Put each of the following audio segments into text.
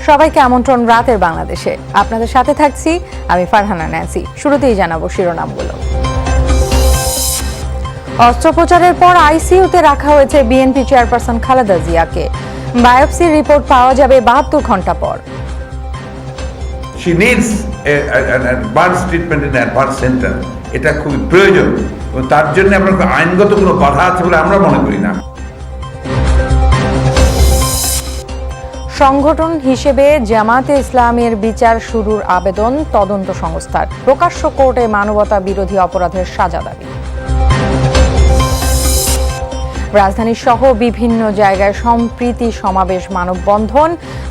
সবাইকে আমন্ত্রণ রাতের বাংলাদেশে। আপনাদের সাথে থাকছি আমি ফারহানা ন্যান্সি। শুরুতেই জানাবো শিরোনামগুলো। অস্ত্রোপচারের পর আইসিইউতে রাখা হয়েছে বিএনপি চেয়ারপারসন খালেদা জিয়াকে। বায়োপসি রিপোর্ট পাওয়া যাবে 72 ঘন্টা পর। She needs an advanced treatment in advanced center. এটা খুবই প্রয়োজন এবং তার জন্য আমরা আইনগত কোনো বাধা আছে বলে আমরা মনে করি না। সংগঠন হিসেবে জামায়াতে ইসলামের বিচার শুরুর আবেদন তদন্ত সংস্থার। প্রকাশ্য কোর্টে মানবতা বিরোধী অপরাধের সাজা দাবি। রাজধানী সহ বিভিন্ন জায়গায় সম্প্রীতি সমাবেশ, মানববন্ধন।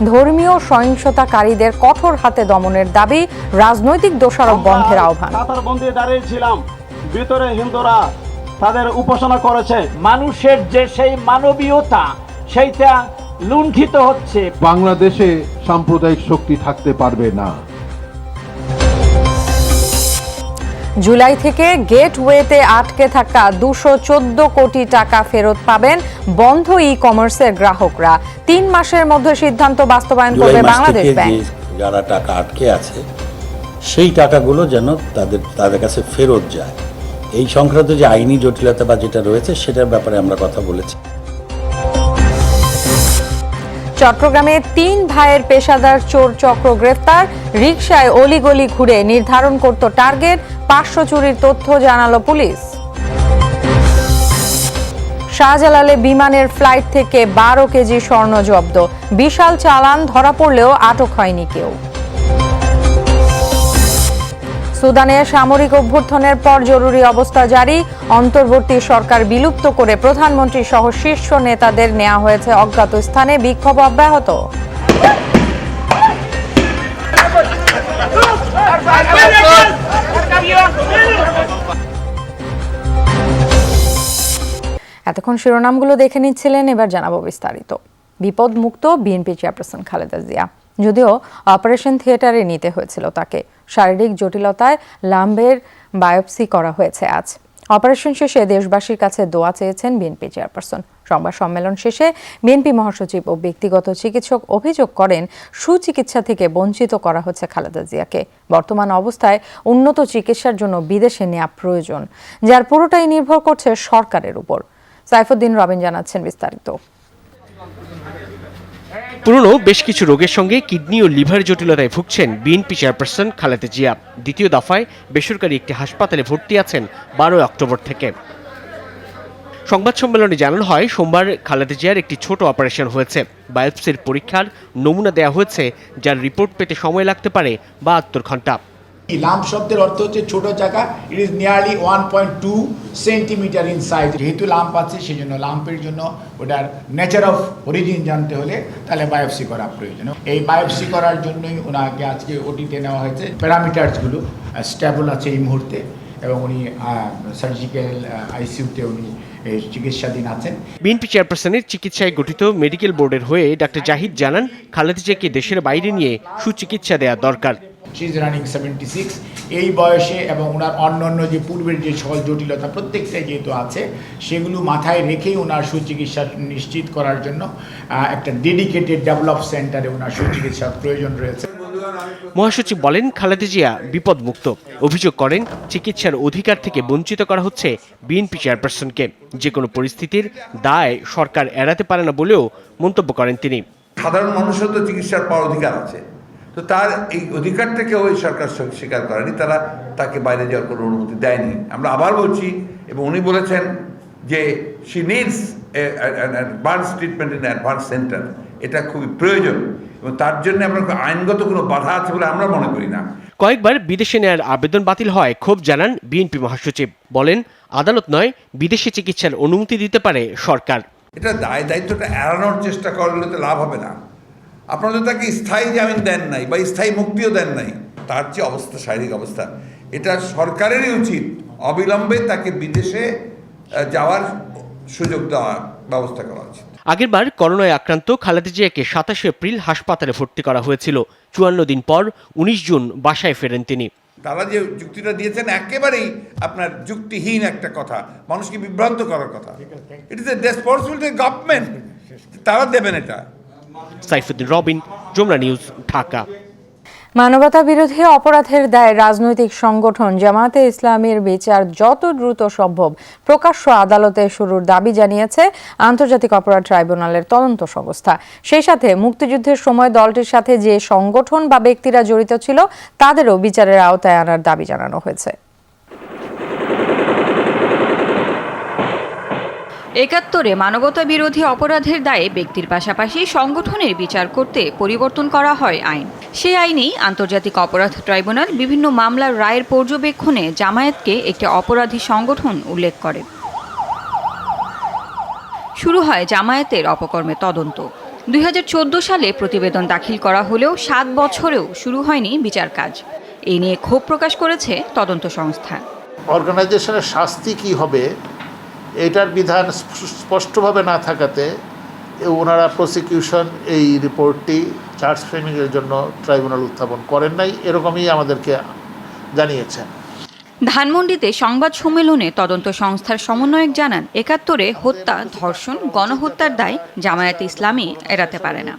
ধর্মীয় সহিংসতাকারীদের কঠোর হাতে দমনের দাবি, রাজনৈতিক দোষারোপ বন্ধের আহ্বান। কাতারবন্দি দাঁড়িয়েছিলাম, ভিতরে হিন্দুরা তাদের উপাসনা করেছে। মানুষের যে সেই মানবীয়তা সেইটা লুণ্ঠিত হচ্ছে। বাংলাদেশে সাম্প্রদায়িক শক্তি থাকতে পারবে না। জুলাই থেকে গেটওয়েতে আটকে থাকা 214 কোটি টাকা ফেরত পাবেন বন্ধ ই কমার্সের গ্রাহকরা। 3 মাসের মধ্যে সিদ্ধান্ত বাস্তবায়ন করবে বাংলাদেশ ব্যাংক। যারা টাকা আটকে আছে সেই টাকাগুলো যেন তাদের কাছে ফেরত যায়, এই সংক্রান্ত যে আইনি জটিলতা বা যেটা রয়েছে সেটার ব্যাপারে আমরা কথা বলেছি। চট্টগ্রামে 3 ভাইয়ের পেশাদার চোর চক্র গ্রেফতার। রিকশায় অলিগলি ঘুরে নির্ধারণ করত টার্গেট। 500 চুরির তথ্য জানালো পুলিশ। শাহজালালে বিমানের ফ্লাইট থেকে 12 কেজি স্বর্ণ জব্দ। বিশাল চালান ধরা পড়লেও আটক হয়নি কেউ। সুদানে সামরিক অভ্যুত্থানের পর জরুরি অবস্থা জারি। অন্তর্বর্তী সরকার বিলুপ্ত করে প্রধানমন্ত্রী সহ শীর্ষ নেতাদের নেওয়া হয়েছে অজ্ঞাত স্থানে। বিক্ষোভ অব্যাহত। এতক্ষণ শিরোনামগুলো দেখে নিচ্ছিলেন, এবার জানাবো বিস্তারিত। বিপদমুক্ত বিএনপি চেয়ারপারসন খালেদা জিয়া, যদিও অপারেশন থিয়েটারে নিতে হয়েছিল তাকে। শারীরিক জটিলতায় লাম্বের বায়োপসি করা হয়েছে আজ। অপারেশন শেষে দেশবাসীর কাছে দোয়া চেয়েছেন বিএনপি চেয়ারপারসন। সংবাদ সম্মেলন শেষে বিএনপি মহাসচিব ও ব্যক্তিগত চিকিৎসক অভিযোগ করেন, সুচিকিৎসা থেকে বঞ্চিত করা হচ্ছে খালেদা জিয়াকে। বর্তমান অবস্থায় উন্নত চিকিৎসার জন্য বিদেশে নেওয়া প্রয়োজন, যার পুরোটাই নির্ভর করছে সরকারের উপর। সাইফুদ্দিন রবিন জানাচ্ছেন বিস্তারিত। পুরনো বেশ কিছু রোগের সঙ্গে কিডনি ও লিভার জটিলতায় ভুগছেন বিএনপি চেয়ারপারসন খালেদা জিয়া। দ্বিতীয় দফায় বেসরকারি একটি হাসপাতালে ভর্তি আছেন 12 অক্টোবর থেকে। সংবাদ সম্মেলনে জানানো হয়, সোমবার খালেদা জিয়ার একটি ছোট অপারেশন হয়েছে। বায়োপসির পরীক্ষার নমুনা দেওয়া হয়েছে, যার রিপোর্ট পেতে সময় লাগতে পারে 72 ঘন্টা। লাম্প শব্দের অর্থ হচ্ছে ছোট চাকা। It is nearly 1.2 centimetre in size. যেহেতু লাম্প আছে সেই জন্য লাম্পের জন্য ওটার নেচার অফ অরিজিন জানতে হলে তাহলে বায়োপসি করা প্রয়োজন। এই বায়োপসি করার জন্যই ওনাকে আজকে ওটিতে নেওয়া হয়েছে। প্যারামিটার্সগুলো স্টেবল আছে এই মুহূর্তে এবং উনি সার্জিক্যাল আইসিইউতে উনি চিকিৎসাধীন আছেন। বিএনপি চেয়ারপারসনের চিকিৎসায় গঠিত মেডিকেল বোর্ডের হয়ে ডাক্তার জাহিদ জানান, খালেদা জিয়াকে দেশের বাইরে নিয়ে সুচিকিৎসা দেওয়া দরকার। শি ইজ রানিং 76 এই বয়সে এবং ওনার অন্যান্য যে পূর্বের যে সকল জটিলতা প্রত্যেকটাই যেহেতু আছে, সেগুলো মাথায় রেখেই ওনার সুচিকিৎসা নিশ্চিত করার জন্য একটা ডেডিকেটেড ডেভেলপ সেন্টারে ওনার সুচিকিৎসার প্রয়োজন রয়েছে। মহাসচিব বলেন, খালেদা জিয়া বিপদমুক্ত। অভিযোগ করেন, চিকিৎসার অধিকার থেকে বঞ্চিত করা হচ্ছে বিএনপি চেয়ারপারসনকে। যে কোনো পরিস্থিতির দায় সরকার এড়াতে পারে না বলেও মন্তব্য করেন তিনি। সাধারণ মানুষের তো চিকিৎসার পাওয়ার অধিকার আছে, তো তার এই অধিকারটাকে ওই সরকার স্বীকার করেনি, তারা তাকে বাইরে যাওয়ার কোনো অনুমতি দেয়নি। আমরা আবার বলছি, এবং উনি বলেছেন যে she needs an advance treatment in advance centre. এটা খুবই প্রয়োজন এবং তার জন্য আমরা আইনগত কোনো বাধা আছে বলে আমরা মনে করি না। কয়েকবার বিদেশে নেওয়ার আবেদন বাতিল হয় ক্ষোভ জানান বিএনপি মহাসচিব। বলেন, আদালত নয়, বিদেশে চিকিৎসার অনুমতি দিতে পারে সরকার। এটা দায়িত্বটা এড়ানোর চেষ্টা করলে তো লাভ হবে না। আপনারা তো তাকে স্থায়ী জামিন দেন নাই বা স্থায়ী মুক্তিও দেন নাই। তার যে অবস্থা, শারীরিক অবস্থা, এটা সরকারেরই উচিত অবিলম্বে তাকে বিদেশে যাওয়ার সুযোগ দেওয়ার ব্যবস্থা করা উচিত। আগেরবার করোনায় আক্রান্ত খালেদা জিয়াকে 27 এপ্রিল হাসপাতালে ভর্তি করা হয়েছিল। 54 দিন পর 19 জুন বাসায় ফেরেন তিনি। তারা যে যুক্তিটা দিয়েছেন একেবারেই আপনার যুক্তিহীন একটা কথা, মানুষকে বিভ্রান্ত করার কথা। It is a responsibility government, তারা দেবেন এটা। সাইফুদ্দিন রবিন, যমুনা নিউজ, ঢাকা। মানবতা বিরোধী অপরাধের দায়ে রাজনৈতিক সংগঠন জামায়াতে ইসলামীর বিচার যত দ্রুত সম্ভব প্রকাশ্য আদালতে শুরুর দাবি জানিয়েছে আন্তর্জাতিক অপরাধ ট্রাইব্যুনালের তদন্ত সংস্থা। সেই সাথে মুক্তিযুদ্ধের সময় দলটির সাথে যে সংগঠন বা ব্যক্তিরা জড়িত ছিল তাদেরও বিচারের আওতায় আনার দাবি জানানো হয়েছে। ৭১ মানবতা বিরোধী অপরাধের দায়ে ব্যক্তির পাশাপাশি সংগঠনের বিচার করতে পরিবর্তন করা হয় আইন। সেই আইনেই আন্তর্জাতিক অপরাধ ট্রাইব্যুনাল বিভিন্ন মামলার রায়ের পর্যবেক্ষণে জামায়াতকে একটি অপরাধী সংগঠন উল্লেখ করে। শুরু হয় জামায়াতের অপকর্মের তদন্ত। ২০১৪ সালে প্রতিবেদন দাখিল করা হলেও ৭ বছরেও শুরু হয়নি বিচার কাজ। এ নিয়ে ক্ষোভ প্রকাশ করেছে তদন্ত সংস্থা। অর্গানাইজেশনের শাস্তি কি হবে এটার বিধান স্পষ্টভাবে না থাকাতে ওনারা প্রসিকিউশন এই রিপোর্টটি চার্জ ফ্রেমিংয়ের জন্য ট্রাইব্যুনাল উত্থাপন করেন নাই, এরকমই আমাদেরকে জানিয়েছেন। ধানমন্ডিতে সংবাদ সম্মেলনে তদন্ত সংস্থার সমন্বয়ক জানান, ৭১ হত্যা, ধর্ষণ, গণহত্যার দায় জামায়াতে ইসলামী এড়াতে পারে না।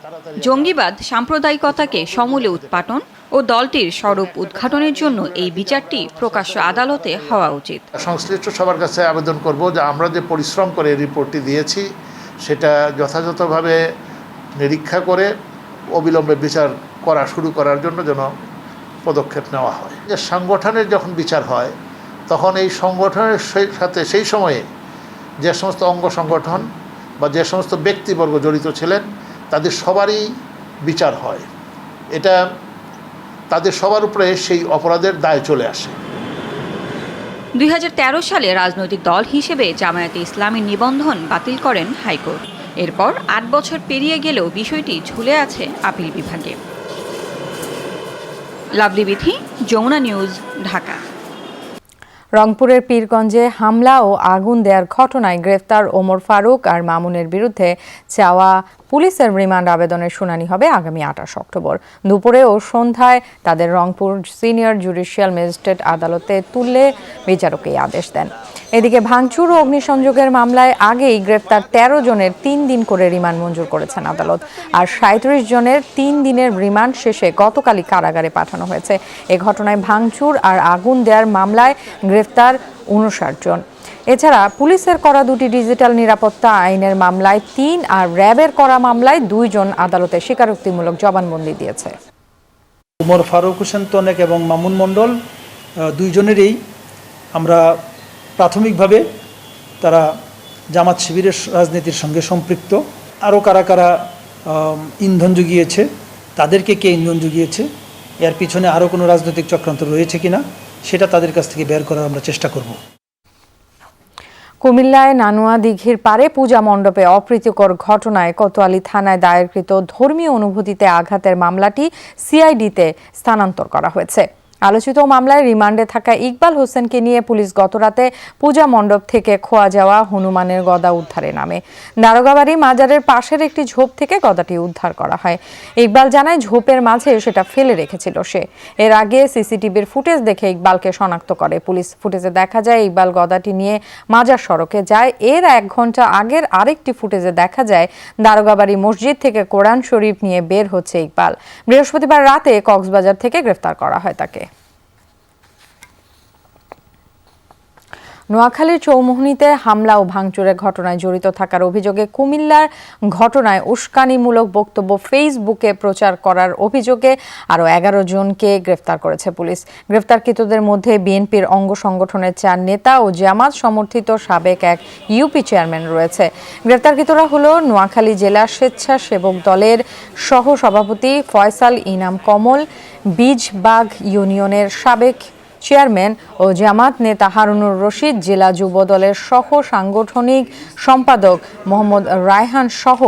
জঙ্গিবাদ, সাম্প্রদায়িকতাকে সমূলে উৎপাটন ও দলটির স্বরূপ উদ্ঘাটনের জন্য এই বিচারটি প্রকাশ্য আদালতে হওয়া উচিত। সংশ্লিষ্ট সবার কাছে আবেদন করব যে আমরা যে পরিশ্রম করে রিপোর্টটি দিয়েছি সেটা যথাযথভাবে নিরীক্ষা করে অবিলম্বে বিচার করা শুরু করার জন্য যেন পদক্ষেপ নেওয়া হয়। যে সংগঠনের যখন বিচার হয় তখন এই সংগঠনের সাথে সেই সময়ে যে সমস্ত অঙ্গ সংগঠন বা যে সমস্ত ব্যক্তিবর্গ জড়িত ছিলেন তাদের সবারই বিচার হয়। এটা তাদের সবার উপরে সেই অপরাধের দায় চলে আসে। ২০১৩ সালে রাজনৈতিক দল হিসেবে জামায়াতে ইসলামীর নিবন্ধন বাতিল করেন হাইকোর্ট। এরপর ৮ বছর পেরিয়ে গেলেও বিষয়টি ঝুলে আছে আপিল বিভাগে। লাভলি বিথি, যমুনা নিউজ, ঢাকা। রংপুরের পীরগঞ্জে হামলা ও আগুন দেওয়ার ঘটনায় গ্রেফতার ওমর ফারুক আর মামুনের বিরুদ্ধে চাওয়া পুলিশের রিমান্ড আবেদনের শুনানি হবে আগামী ২৮ অক্টোবর। দুপুরে ও সন্ধ্যায় তাদের রংপুর সিনিয়র জুডিশিয়াল ম্যাজিস্ট্রেট আদালতে তুললে বিচারক এই আদেশ দেন। এদিকে ভাঙচুর ও অগ্নিসংযোগের মামলায় আগেই গ্রেফতার ১৩ জনের ৩ দিন করে রিমান্ড মঞ্জুর করেছেন আদালত। আর ৩৭ জনের ৩ দিনের রিমান্ড শেষে গতকালই কারাগারে পাঠানো হয়েছে। এ ঘটনায় ভাঙচুর আর আগুন দেওয়ার মামলায় গ্রেফতার ৫৯ জন। এছাড়া পুলিশের করা ২টি ডিজিটাল নিরাপত্তা আইনের মামলায় ৩ আর র্যাবের করা মামলায় ২ জন আদালতে স্বীকারোক্তিমূলক জবানবন্দি দিয়েছে। ওমর ফারুক হোসেন তনেক এবং মামুন মণ্ডল দুইজনেরই আমরা প্রাথমিকভাবে তারা জামাত শিবিরের রাজনীতির সঙ্গে সম্পৃক্ত। আরও কারা কারা ইন্ধন জুগিয়েছে, তাদেরকে কে ইন্ধন জুগিয়েছে, এর পিছনে আরও কোনো রাজনৈতিক চক্রান্ত রয়েছে কিনা সেটা তাদের কাছ থেকে বের করার আমরা চেষ্টা করব। কুমিল্লায় নানুয়া দিঘির পারে পূজা মণ্ডপে অপ্রীতিকর ঘটনায় কোতোয়ালি থানায় দায়েরকৃত ধর্মীয় অনুভূতিতে আঘাতের মামলাটি সিআইডিতে স্থানান্তর করা হয়েছে। আলোচিত মামলায় রিমান্ডে থাকা ইকবাল হোসেনকে নিয়ে পুলিশ গতরাতে পূজা মণ্ডপ থেকে খোয়া যাওয়া হনুমানের গদা উদ্ধারে নামে। দারোগাবাড়ি মাজারের পাশের একটি ঝোপ থেকে গদাটি উদ্ধার করা হয়। ইকবাল জানায় ঝোপের মাঝে সেটা ফেলে রেখেছিল সে। এর আগে সিসিটিভির ফুটেজ দেখে ইকবালকে শনাক্ত করে পুলিশ। ফুটেজে দেখা যায় ইকবাল গদাটি নিয়ে মাজার সড়কে যায়। এর ১ ঘন্টা আগের আরেকটি ফুটেজে দেখা যায় দারোগাবাড়ি মসজিদ থেকে কোরআন শরীফ নিয়ে বের হচ্ছে ইকবাল। বৃহস্পতিবার রাতে কক্সবাজার থেকে গ্রেফতার করা হয় তাকে। নোয়াখালীর চৌমুহনীতে হামলা ও ভাঙচুরের ঘটনায় জড়িত থাকার অভিযোগে কুমিল্লার ঘটনায় উস্কানিমূলক বক্তব্য ফেসবুকে প্রচার করার অভিযোগে আরও ১১ জনকে গ্রেফতার করেছে পুলিশ। গ্রেফতারকৃতদের মধ্যে বিএনপির অঙ্গ সংগঠনের ৪ নেতা ও জামাত সমর্থিত সাবেক এক ইউপি চেয়ারম্যান রয়েছে। গ্রেফতারকৃতরা হল নোয়াখালী জেলা স্বেচ্ছাসেবক দলের সহ সভাপতি ফয়সাল ইনাম কমল, বীজবাগ ইউনিয়নের সাবেক চেয়ারম্যান ও জামাত নেতা হারুনুর রশিদ, জেলা যুব দলের সহ সাংগঠনিক সম্পাদক মোহাম্মদ রায়হান সহ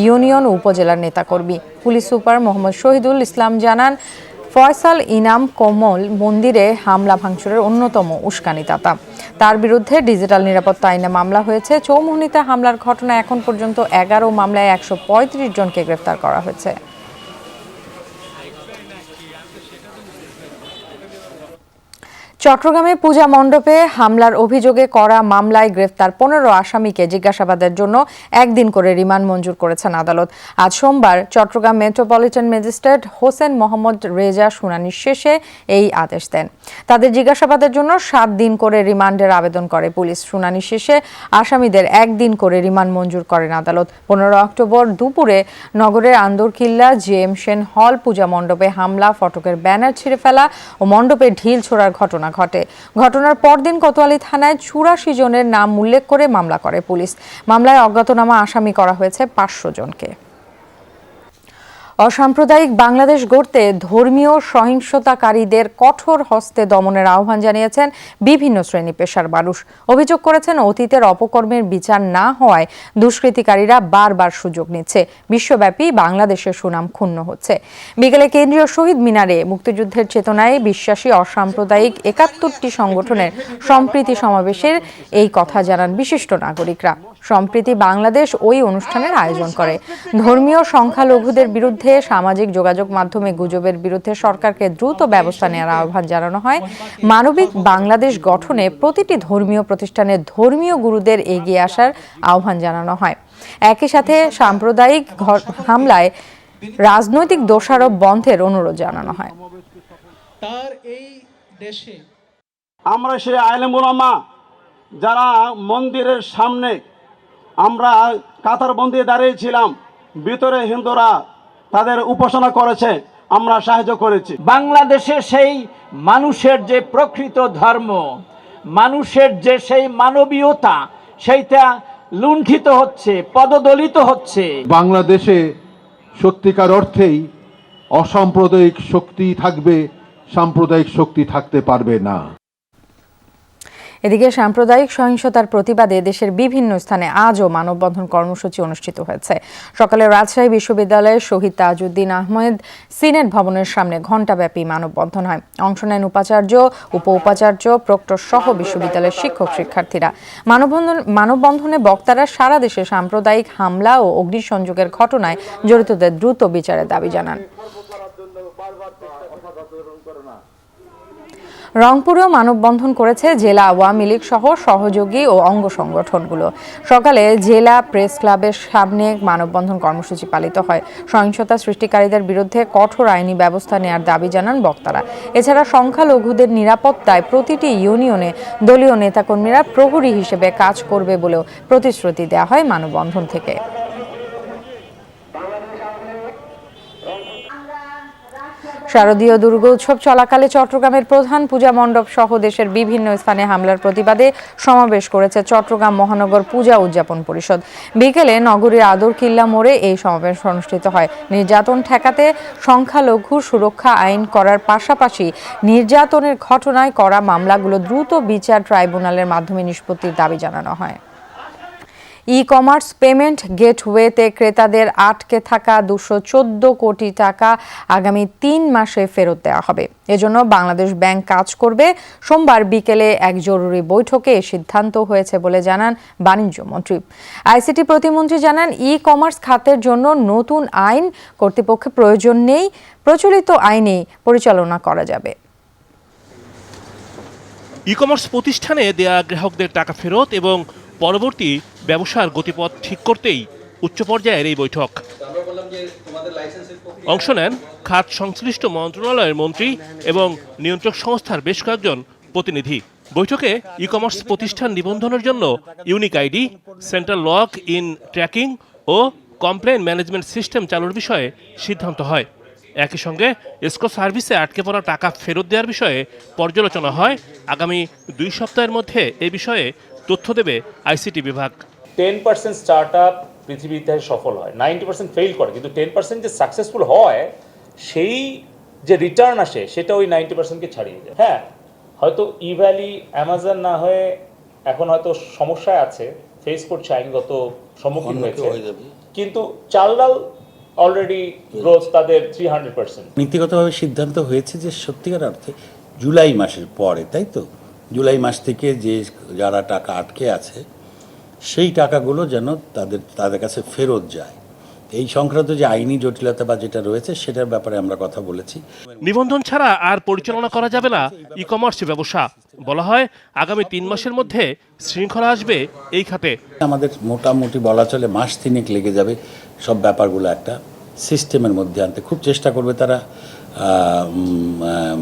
ইউনিয়ন ও উপজেলার নেতাকর্মী। পুলিশ সুপার মোহাম্মদ শহীদুল ইসলাম জানান, ফয়সাল ইনাম কমল মন্দিরে হামলা ভাঙচুরের অন্যতম উস্কানিদাতা। তার বিরুদ্ধে ডিজিটাল নিরাপত্তা আইনে মামলা হয়েছে। চৌমুহনীতে হামলার ঘটনায় এখন পর্যন্ত ১১ মামলায় ১৩৫ জনকে গ্রেফতার করা হয়েছে। চট্টগ্রামে পূজা মণ্ডপে হামলার অভিযোগে করা মামলায় গ্রেফতার 15 আসামিকে জিজ্ঞাসাবাদের জন্য একদিন করে রিমান্ড মঞ্জুর করেছেন আদালত। আজ সোমবার চট্টগ্রাম মেট্রোপলিটন ম্যাজিস্ট্রেট হোসেন মোহাম্মদ রেজা শুনানি শেষে এই আদেশ দেন। তাদের জিজ্ঞাসাবাদের জন্য 7 দিন করে রিমান্ডের আবেদন করে পুলিশ। শুনানি শেষে আসামিদের একদিন করে রিমান্ড মঞ্জুর করেন আদালত। 15 অক্টোবর দুপুরে নগরের আন্দরকিল্লা জেএম সেন হল পূজা মণ্ডপে হামলা, ফটকের ব্যানার ছিঁড়ে ফেলা ও মণ্ডপে ঢিল ছোড়ার ঘটনা ঘটে। ঘটনার পরদিন কোতোয়ালি থানায় 84 জনের নাম উল্লেখ করে মামলা করে পুলিশ। মামলায় অজ্ঞাতনামা আসামি করা হয়েছে 500 জনকে। অসাম্প্রদায়িক বাংলাদেশ গড়তে ধর্মীয় সহিংসতাকারীদের কঠোর হস্তে দমনের আহ্বান জানিয়েছেন বিভিন্ন শ্রেণী পেশার মানুষ। অভিযোগ করেছেন অতীতের অপকর্মের বিচার না হওয়ায় দুষ্কৃতিকারীরা বারবার সুযোগ নিচ্ছে। বিশ্বব্যাপী বাংলাদেশের সুনাম ক্ষুণ্ণ হচ্ছে। বিকেলে কেন্দ্রীয় শহীদ মিনারে মুক্তিযুদ্ধের চেতনায় বিশ্বাসী অসাম্প্রদায়িক 71টি সংগঠনের সম্প্রীতি সমাবেশের এই কথা জানান বিশিষ্ট নাগরিকরা। সম্প্রীতি বাংলাদেশ ওই অনুষ্ঠানের আয়োজন করে। ধর্মীয় সংখ্যালঘুদের বিরুদ্ধে সামাজিক যোগাযোগ মাধ্যমে গুজবের বিরুদ্ধে সরকারকে দ্রুত ব্যবস্থা নেওয়ার আহ্বান জানানো হয়। মানবিক বাংলাদেশ গঠনে প্রতিটি ধর্মীয় প্রতিষ্ঠানের ধর্মীয় গুরুদের এগিয়ে আসার আহ্বান জানানো হয়। একই সাথে সাম্প্রদায়িক হামলায় রাজনৈতিক দোষারোপ বন্ধের অনুরোধ জানানো হয়। তার এই দেশে আমরা সেই আলেম ওলামা যারা মন্দিরের সামনে আমরা কাতারবন্দি দাঁড়িয়েছিলাম, ভিতরে হিন্দুরা তাদের উপাসনা করেছে, আমরা সাহায্য করেছি। বাংলাদেশে সেই মানুষের যে প্রকৃত ধর্ম, মানুষের যে সেই মানবীয়তা, সেইটা লুণ্ঠিত হচ্ছে, পদদলিত হচ্ছে। বাংলাদেশে সত্যিকার অর্থেই অসাম্প্রদায়িক শক্তি থাকবে, সাম্প্রদায়িক শক্তি থাকতে পারবে না। এদিকে সাম্প্রদায়িক সহিংসতার প্রতিবাদে দেশের বিভিন্ন স্থানে আজও মানববন্ধন কর্মসূচি অনুষ্ঠিত হয়েছে। সকালে রাজশাহী বিশ্ববিদ্যালয়ের শহীদ তাজউদ্দিন আহমেদ সিনেট ভবনের সামনে ঘণ্টাব্যাপী মানববন্ধন হয়। অংশ নেন উপাচার্য, উপ উপাচার্য, প্রক্টর সহ বিশ্ববিদ্যালয়ের শিক্ষক শিক্ষার্থীরা। মানববন্ধনে বক্তারা সারা দেশে সাম্প্রদায়িক হামলা ও অগ্নিসংযোগের ঘটনায় জড়িতদের দ্রুত বিচারের দাবি জানান। রংপুরেও মানববন্ধন করেছে জেলা আওয়ামী লীগ সহ সহযোগী ও অঙ্গ সংগঠনগুলো। সকালে জেলা প্রেস ক্লাবের সামনে মানববন্ধন কর্মসূচি পালিত হয়। সহিংসতা সৃষ্টিকারীদের বিরুদ্ধে কঠোর আইনি ব্যবস্থা নেওয়ার দাবি জানান বক্তারা। এছাড়া সংখ্যালঘুদের নিরাপত্তায় প্রতিটি ইউনিয়নে দলীয় নেতাকর্মীরা প্রহরী হিসেবে কাজ করবে বলেও প্রতিশ্রুতি দেওয়া হয় মানববন্ধন থেকে। শারদীয় দুর্গোৎসব চলাকালে চট্টগ্রামের প্রধান পূজা মণ্ডপ সহ দেশের বিভিন্ন স্থানে হামলার প্রতিবাদে সমাবেশ করেছে চট্টগ্রাম মহানগর পূজা উদযাপন পরিষদ। বিকেলে নগরীর আদরকিল্লা মোড়ে এই সমাবেশ অনুষ্ঠিত হয়। নির্যাতন ঠেকাতে সংখ্যালঘু সুরক্ষা আইন করার পাশাপাশি নির্যাতনের ঘটনায় করা মামলাগুলো দ্রুত বিচার ট্রাইব্যুনালের মাধ্যমে নিষ্পত্তির দাবি জানানো হয়। ই-কমার্স পেমেন্ট গেটওয়েতে ক্রেতাদের আটকে থাকা 214 কোটি টাকা আগামী 3 মাসে ফেরত দেওয়া হবে। এজন্য বাংলাদেশ ব্যাংক কাজ করবে। সোমবার বিকেলে এক জরুরি বৈঠকে এই সিদ্ধান্ত হয়েছে বলে জানান বাণিজ্য মন্ত্রী। আইসিটি প্রতিমন্ত্রী জানান, ই-কমার্স খাতের জন্য নতুন আইন কর্তৃপক্ষের প্রয়োজন নেই, প্রচলিত আইনে পরিচালনা করা যাবে। ই-কমার্স প্রতিষ্ঠানে দেয়া গ্রাহকদের টাকা ফেরত এবং পরবর্তী ব্যবসার গতিপথ ঠিক করতেই উচ্চ পর্যায়ের এই বৈঠক। অংশ নেন খাত সংশ্লিষ্ট মন্ত্রণালয়ের মন্ত্রী এবং নিয়ন্ত্রক সংস্থার বেশ কয়েকজন প্রতিনিধি। বৈঠকে ই-কমার্স প্রতিষ্ঠান নিবন্ধনের জন্য unique ID, central lock in tracking ও কমপ্লেন ম্যানেজমেন্ট সিস্টেম চালুর বিষয়ে সিদ্ধান্ত হয়। একই সঙ্গে এসকো সার্ভিসে আটকে পড়া টাকা ফেরত দেওয়ার বিষয়ে পর্যালোচনা হয়। আগামী 2 সপ্তাহের মধ্যে এই বিষয়ে তথ্য দেবে আইসিটি বিভাগ। 10% স্টার্টআপ পৃথিবীতে সফল হয়, 90% ফেল করে, কিন্তু 10% যে সাকসেসফুল হয় সেই যে রিটার্ন আসে সেটা ওই 90%কে ছাড়িয়ে যায়। হ্যাঁ, হয়তো ইভ্যালি অ্যামাজন না হয়ে এখন হয়তো সমস্যায় আছে, ফেস করছে, আইনগত সম্মুখীন হয়েছে, কিন্তু চাল ডাল অলরেডি গ্রোথ তাদের 300%। নীতিগতভাবে সিদ্ধান্ত হয়েছে যে সত্যিকার অর্থে জুলাই মাসের পরে, তাই তো, জুলাই মাস থেকে যে যারা টাকা আটকে আছে সেই টাকাগুলো যেন তাদের কাছে ফেরত যায়। এই সংক্রান্ত যে আইনি জটিলতা বা যেটা রয়েছে সেটার ব্যাপারে আমরা কথা বলেছি। নিবন্ধন ছাড়া আর পরিচালনা করা যাবে না ই কমার্স ব্যবসা। বলা হয় আগামী 3 মাসের মধ্যে শৃঙ্খলা আসবে এই খাতে। আমাদের মোটামুটি বলা চলে মাস 3 লেগে যাবে সব ব্যাপারগুলো একটা সিস্টেমের মধ্যে আনতে। খুব চেষ্টা করবে তারা,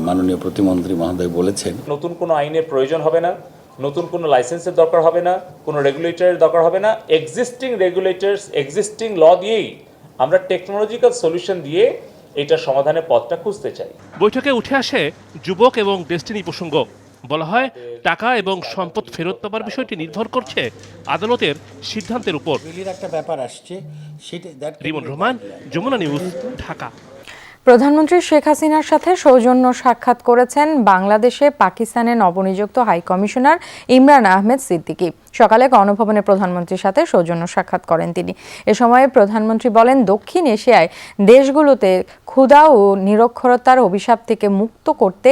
মাননীয় প্রতিমন্ত্রী মহোদয় বলেছেন। নতুন কোনো আইনের প্রয়োজন হবে না, নতুন কোনো লাইসেন্সের দরকার হবে না, কোনো রেগুলেটরের দরকার হবে না। এক্সিস্টিং রেগুলেটরস, এক্সিস্টিং ল দিয়েই আমরা টেকনোলজিক্যাল সলিউশন দিয়ে এটা সমাধানের পথটা খুঁজতে চাই। বৈঠকে উঠে আসে যুবক এবং ডেস্টিনি প্রসঙ্গ। বলা হয় টাকা এবং সম্পদ ফেরত পাবার বিষয়টি নির্ভর করছে আদালতের সিদ্ধান্তের উপর। একটা ব্যাপার আসছে সেটা। রিমন রহমান, যমুনা নিউজ, ঢাকা। প্রধানমন্ত্রী শেখ হাসিনার সাথে সৌজন্য সাক্ষাৎ করেছেন বাংলাদেশে পাকিস্তানের নবনিযুক্ত হাই কমিশনার ইমরান আহমেদ সিদ্দিকী। সকালে গণভবনে প্রধানমন্ত্রীর সাথে সৌজন্য সাক্ষাৎ করেন তিনি। এ সময় প্রধানমন্ত্রী বলেন, দক্ষিণ এশিয়ায় দেশগুলোতে ক্ষুধা ও নিরক্ষরতার অভিশাপ থেকে মুক্ত করতে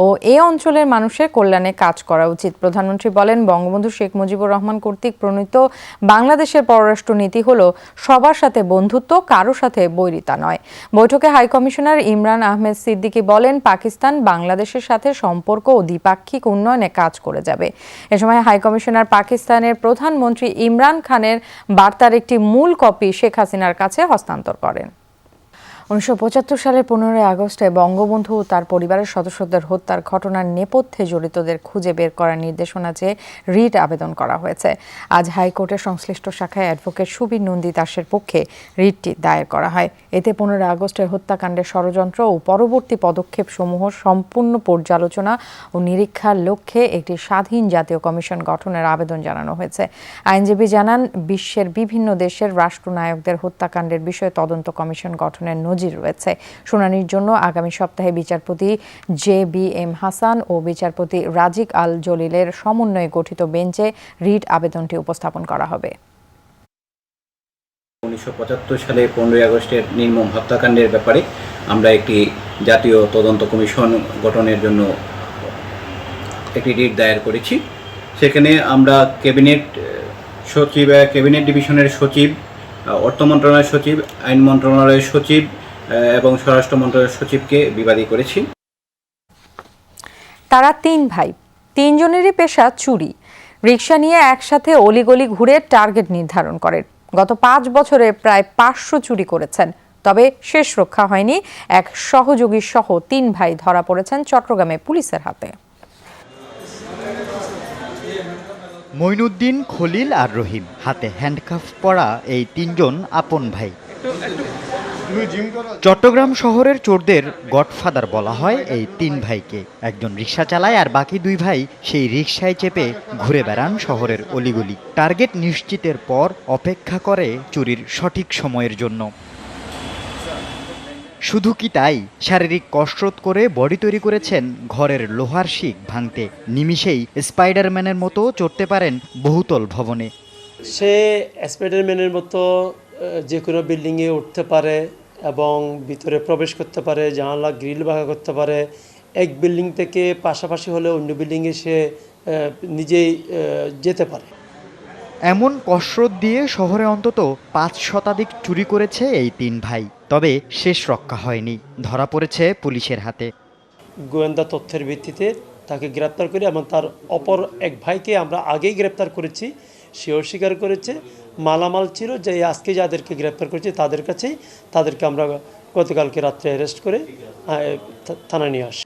ও এ অঞ্চলের মানুষের কল্যাণে কাজ করা উচিত। প্রধানমন্ত্রী বলেন, বঙ্গবন্ধু শেখ মুজিবুর রহমান কর্তৃক প্রণীত বাংলাদেশের পররাষ্ট্র নীতি হলো সবার সাথে বন্ধুত্ব, কারো সাথে বৈরিতা নয়। বৈঠকে হাই কমিশনার ইমরান আহমেদ সিদ্দিকী বলেন, পাকিস্তান বাংলাদেশের সাথে সম্পর্ক ও দ্বিপাক্ষিক উন্নয়নে কাজ করে যাবে। এ সময় হাই কমিশনার পাকিস্তানের প্রধানমন্ত্রী ইমরান খানের বার্তার একটি মূল কপি শেখ হাসিনার কাছে হস্তান্তর করেন। 1975 সালের 15 আগস্টে বঙ্গবন্ধু ও তার পরিবারের সদস্যদের হত্যার ঘটনার নেপথ্যে জড়িতদের খুঁজে বের করার নির্দেশনা চেয়ে রিট আবেদন করা হয়েছে। আজ হাইকোর্টের সংশ্লিষ্ট শাখায় অ্যাডভোকেট সুবীর নন্দী দাসের পক্ষে রিটটি দায়ের করা হয়। এতে 15 আগস্টের হত্যাকাণ্ডের ষড়যন্ত্র ও পরবর্তী পদক্ষেপ সমূহ সম্পূর্ণ পর্যালোচনা ও নিরীক্ষার লক্ষ্যে একটি স্বাধীন জাতীয় কমিশন গঠনের আবেদন জানানো হয়েছে। আইনজীবী জানান, বিশ্বের বিভিন্ন দেশের রাষ্ট্রনায়কদের হত্যাকাণ্ডের বিষয়ে তদন্ত কমিশন গঠনের রয়েছে। শুনানির জন্য আগামী সপ্তাহে বিচারপতি JBM হাসান ও বিচারপতি রাজিক আল জলিলের সমন্বয়ে গঠিত বেঞ্চে রিট আবেদনটি উপস্থাপন করা হবে। 1975 সালে 15 আগস্টের নির্মম হত্যাকাণ্ডের ব্যাপারে আমরা একটি জাতীয় তদন্ত কমিশন গঠনের জন্য একটি রিট দায়ের করেছি। সেখানে আমরা ক্যাবিনেট ডিভিশনের সচিব, অর্থ মন্ত্রণালয়ের সচিব, আইন মন্ত্রণালয়ের সচিব এবং স্বরাষ্ট্র মন্ত্রণালয়ের সচিবকে বিবাদী করেছি। তারা 3 ভাই, 3 জনেরই পেশা চুরি। রিকশা নিয়ে একসাথে অলিগলি ঘুরে টার্গেট নির্ধারণ করেন। গত 5 বছরে প্রায় 500 চুরি করেছেন। তবে শেষ রক্ষা হয়নি। এক সহযোগী সহ 3 ভাই ধরা পড়েছেন চট্টগ্রামে পুলিশের হাতে। মঈনুদ্দিন, খলিল আর রহিম, হাতে হ্যান্ডকাফ পরা এই 3 জন আপন ভাই। চট্টগ্রাম শহরের চোরদের গডফাদার বলা হয় এই 3 ভাইকে। একজন রিকশা চালায় আর বাকি 2 ভাই সেই রিকশায় চেপে ঘুরে বেড়ান শহরের অলিগলি। টার্গেট নিশ্চিতের পর অপেক্ষা করে চুরির সঠিক সময়ের জন্য। শুধু কি তাই, শারীরিক কসরত করে বডি তৈরি করেছেন ঘরের লোহার শিক ভাঙতে। নিমিষেই স্পাইডারম্যানের মতো চড়তে পারেন বহুতল ভবনে। সে স্পাইডারম্যানের মতো যে কোনো বিল্ডিংয়ে উঠতে পারে এবং ভিতরে প্রবেশ করতে পারে, জানালা গ্রিল ভাঙা করতে পারে। এক বিল্ডিং থেকে পাশাপাশি হলে অন্য বিল্ডিংয়ে সে নিজেই যেতে পারে। এমন কসরত দিয়ে শহরে অন্তত 5 শতাধিক চুরি করেছে এই 3 ভাই। তবে শেষ রক্ষা হয়নি, ধরা পড়েছে পুলিশের হাতে। গোয়েন্দা তথ্যের ভিত্তিতে তাকে গ্রেপ্তার করি এবং তার অপর এক ভাইকে আমরা আগেই গ্রেপ্তার করেছি। সেও স্বীকার করেছে মালামাল ছিল যে আজকে যাদেরকে গ্রেপ্তার করেছি তাদের কাছেই, তাদেরকে আমরা গতকালকে রাত্রে অ্যারেস্ট করে থানায় নিয়ে আসি।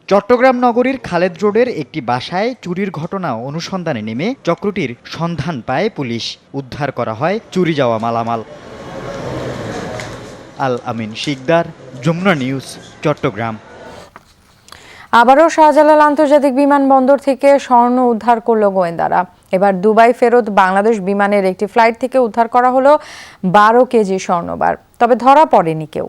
চট্টগ্রাম নগরীর খালেদ রোডের একটি বাসায় চুরির ঘটনা অনুসন্ধানে নেমে চক্রটির সন্ধান পায় পুলিশ। উদ্ধার করা হয় চুরি যাওয়া মালামাল। আল আমিন শিকদার, যমুনা নিউজ, চট্টগ্রাম। আবারও শাহজালাল আন্তর্জাতিক বিমানবন্দর থেকে স্বর্ণ উদ্ধার করল গোয়েন্দারা। এবার দুবাই ফেরত বাংলাদেশ বিমানের একটি ফ্লাইট থেকে উদ্ধার করা হলো 12 কেজি স্বর্ণবার। তবে ধরা পড়েনি কেউ।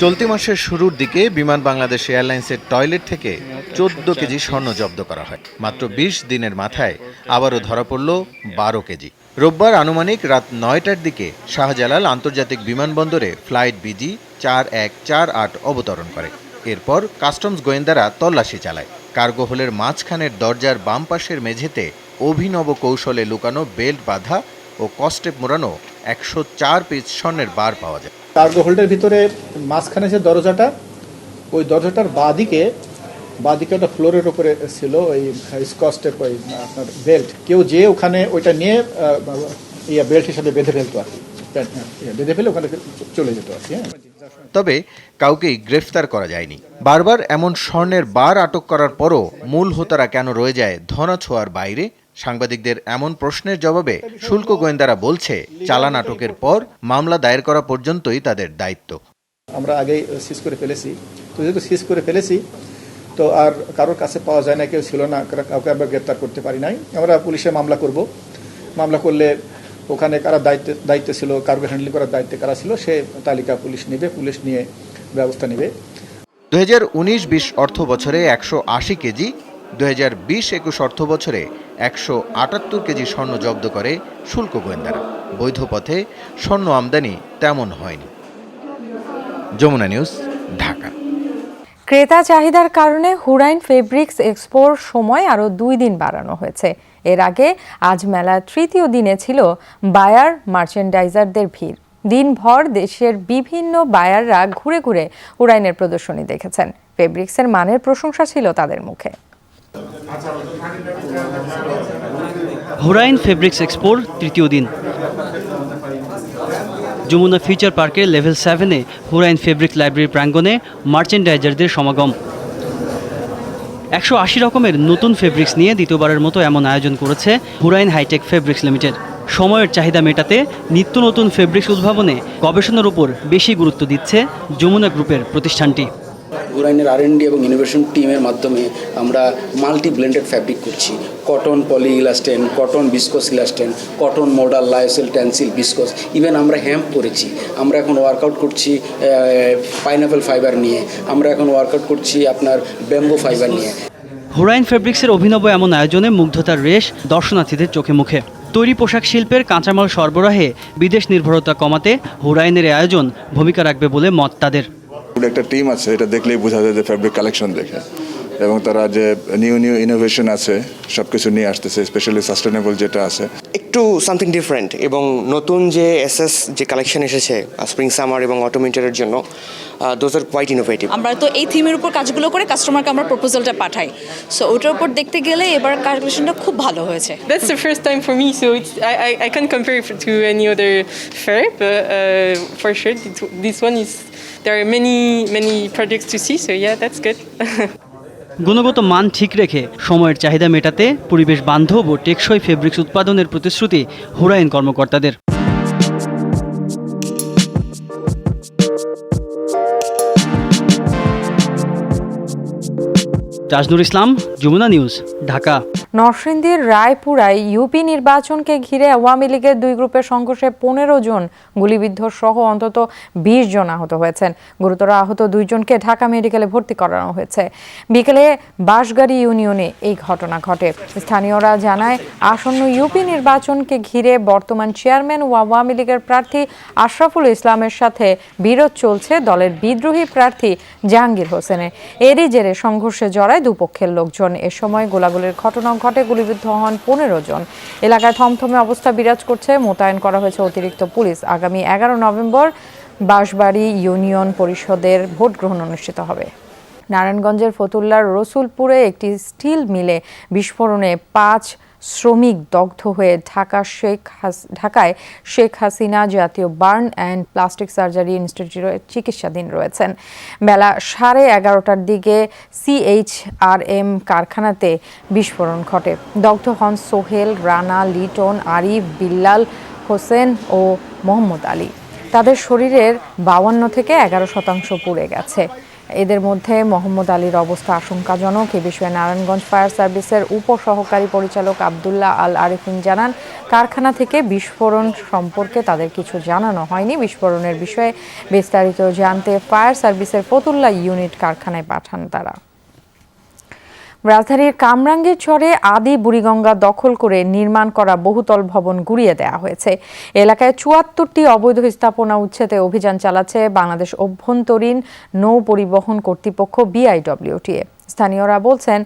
চলতি মাসের শুরুর দিকে বিমান বাংলাদেশ এয়ারলাইন্সের টয়লেট থেকে 14 কেজি স্বর্ণ জব্দ করা হয়। মাত্র 20 দিনের মাথায় আবারও ধরা পড়ল 12 কেজি। রোববার আনুমানিক রাত 9টার দিকে শাহজালাল আন্তর্জাতিক বিমানবন্দরে ফ্লাইট BG 4148 অবতরণ করে। এরপর কাস্টমস গোয়েন্দারা তল্লাশি চালায়। কার্গো হোলের মাঝখানের দরজার বাম পাশের মেঝেতে অভিনব কৌশলে লুকানো বেল্ট বাঁধা ও কস্টেপ মোড়ানো 104 পিস স্বর্ণের বার পাওয়া যায়। কার্গো হোল্ডের ভিতরে মাঝখানে যে দরজাটা, ওই দরজাটার বাঁদিকে ওটা ফ্লোরের উপরে ছিল ওই স্কচটেপ, ওই আপনার বেল্ট। কেউ যে ওখানে ওইটা নিয়ে বেল্টের সাথে বেঁধে ফেলতো আর কি, বেঁধে ফেলে ওখানে চলে যেত আর কি। তবে কাউকেই গ্রেফতার করা যায়নি। বারবার এমন স্বর্ণের বার আটক করার পরও মূল হোতারা কেন রয়ে যায় ধরাছোঁয়ার বাইরে? সাংবাদিকদের এমন প্রশ্নের জবাবে শুল্ক গোয়েন্দারা বলছে, চালান আটকের পর মামলা দায়ের করা পর্যন্তই তাদের দায়িত্ব। আমরা আগেই সিজ করে ফেলেছি, তো যেহেতু সিজ করে ফেলেছি তো আর কারোর কাছে পাওয়া যায় না, কেউ ছিল না, কাউকে আমরা গ্রেপ্তার করতে পারি নাই। আমরা পুলিশে মামলা করব, মামলা করলে ওখানে কারা দায়িত্বে ছিল, কার্গো হ্যান্ডেল করার দায়িত্বে কারা ছিল সে তালিকা পুলিশ নেবে, পুলিশ নিয়ে ব্যবস্থা নেবে। 2019-20 অর্থ বছরে 180 কেজি, 2020-21 অর্থ বছরে 178 কেজি স্বর্ণ জব্দ করে শুল্ক গোয়েন্দারা। বৈধ পথে স্বর্ণ আমদানি তেমন হয়নি। যমুনা নিউজ, ঢাকা। ক্রেতা চাহিদার কারণে হুরাইন ফেব্রিক্স এক্সপোর সময় আরও 2 দিন বাড়ানো হয়েছে। এর আগে আজ মেলার তৃতীয় দিনে ছিল বায়ার মার্চেন্ডাইজারদের ভিড়। দিনভর দেশের বিভিন্ন বায়াররা ঘুরে ঘুরে হুরাইনের প্রদর্শনী দেখেছেন। ফেব্রিক্সের মানের প্রশংসা ছিল তাদের মুখে। হুরাইন ফেব্রিক্স এক্সপোর তৃতীয় দিন। যমুনা ফিউচার পার্কের লেভেল 7-এ হুরাইন ফেব্রিক লাইব্রেরি প্রাঙ্গণে মার্চেন্ডাইজারদের সমাগম। 180 রকমের নতুন ফেব্রিক্স নিয়ে দ্বিতীয়বারের মতো এমন আয়োজন করেছে হুরাইন হাইটেক ফেব্রিক্স লিমিটেড। সময়ের চাহিদা মেটাতে নিত্য নতুন ফেব্রিক্স উদ্ভাবনে গবেষণার উপর বেশি গুরুত্ব দিচ্ছে যমুনা গ্রুপের প্রতিষ্ঠানটি। হুরাইনের R&D এবং ইনোভেশন টিমের মাধ্যমে আমরা মাল্টি ব্লেন্ডেড ফ্যাব্রিক করছি। Cotton poly elastane, cotton viscose elastane, cotton modal, lyocell, tencel, viscose, even আমরা হ্যাম্প করেছি। আমরা এখন ওয়ার্কআউট করছি পাইনাপেল ফাইবার নিয়ে, আমরা এখন ওয়ার্কআউট করছি আপনার ব্যাম্বো ফাইবার নিয়ে। হুরাইন ফেব্রিক্সের অভিনব এমন আয়োজনে মুগ্ধতার রেশ দর্শনার্থীদের চোখে মুখে। তৈরি পোশাক শিল্পের কাঁচামাল সরবরাহে বিদেশ নির্ভরতা কমাতে হুরাইনের এই আয়োজন ভূমিকা রাখবে বলে মত তাদের। একটা টিম আছে, এটা দেখলেই বোঝা যায় যে ফ্যাব্রিক কালেকশন দেখে, এবং তারা যে নিউ ইনোভেশন আছে সব কিছু নিয়ে আসতেছে, স্পেশালি সাস্টেনেবল যেটা আছে, একটু সামথিং ডিফারেন্ট। এবং নতুন যে এসএস যে কালেকশন এসেছে স্প্রিং সামার এবং অটোম উইন্টারের জন্য, দোজ আর কোয়াইট ইনোভেটিভ। আমরা তো এই থিমের উপর কাজগুলো করে কাস্টমারকে আমরা প্রপোজালটা পাঠাই, সো ওটার উপর দেখতে গেলে এবার কালেকশনটা খুব ভালো হয়েছে। That's the first time for me, so I can't compare it to any other fair, but for sure this one is, there are many projects to see, so yeah, that's good. গুণগত মান ঠিক রেখে সময়ের চাহিদা মেটাতে পরিবেশ বান্ধব ও টেকসই ফেব্রিক্স উৎপাদনের প্রতিশ্রুতি হুরাইন কর্মকর্তাদের। তাজনুর ইসলাম, যমুনা নিউজ, ঢাকা। নরসিংদীর রায়পুরায় ইউপি নির্বাচনকে ঘিরে আওয়ামী লীগের 2 গ্রুপের সংঘর্ষে 15 জন গুলিবিদ্ধ সহ অন্তত 20 জন আহত হয়েছেন। গুরুতর আহত 2 জনকে ঢাকা মেডিকেলে ভর্তি করানো হয়েছে। বিকেলে বাঁশগাড়ি ইউনিয়নে এই ঘটনা ঘটে। স্থানীয়রা জানায়, আসন্ন ইউপি নির্বাচনকে ঘিরে বর্তমান চেয়ারম্যান ও আওয়ামী লীগের প্রার্থী আশরাফুল ইসলামের সাথে বিরোধ চলছে দলের বিদ্রোহী প্রার্থী জাহাঙ্গীর হোসেনের। এরই জেরে সংঘর্ষে জড়ায় দুপক্ষের লোকজন। এ সময় গোলাগুলির ঘটনা ঘটে, গুলিবিদ্ধ হন 15 জন। এলাকায় থমথমে অবস্থা বিরাজ করছে, মোতায়েন করা হয়েছে অতিরিক্ত পুলিশ। আগামী 11 নভেম্বর বাঁশবাড়ি ইউনিয়ন পরিষদের ভোট গ্রহণ অনুষ্ঠিত হবে। নারায়ণগঞ্জের ফতুল্লার রসুলপুরে একটি স্টিল মিলে বিস্ফোরণে 5 শ্রমিক দগ্ধ হয়ে ঢাকায় শেখ হাসিনা জাতীয় বার্ন অ্যান্ড প্লাস্টিক সার্জারি ইনস্টিটিউটে চিকিৎসাধীন রয়েছেন। বেলা 11:30টার দিকে CHRM কারখানাতে বিস্ফোরণ ঘটে। দগ্ধ হন সোহেল, রানা, লিটন, আরিফ, বিল্লাল হোসেন ও মোহাম্মদ আলী। তাদের শরীরের 52 থেকে 11% পুড়ে গেছে। এদের মধ্যে মোহাম্মদ আলীর অবস্থা আশঙ্কাজনক। এ বিষয়ে নারায়ণগঞ্জ ফায়ার সার্ভিসের উপসহকারী পরিচালক আবদুল্লাহ আল আরিফিন জানান, কারখানা থেকে বিস্ফোরণ সম্পর্কে তাদের কিছু জানানো হয়নি। বিস্ফোরণের বিষয়ে বিস্তারিত জানতে ফায়ার সার্ভিসের ফতুল্লা ইউনিট কারখানায় পাঠান তারা। রাজধানীর কামরাঙ্গীর চরে আদি বুড়িগঙ্গা দখল করে নির্মাণ করা বহুতল ভবন গুঁড়িয়ে দেওয়া হয়েছে। এলাকায় 74টি অবৈধ স্থাপনা উচ্ছেদে অভিযান চালাচ্ছে বাংলাদেশ অভ্যন্তরীণ নৌ পরিবহন কর্তৃপক্ষ BIWTA। স্থানীয়রা বলছেন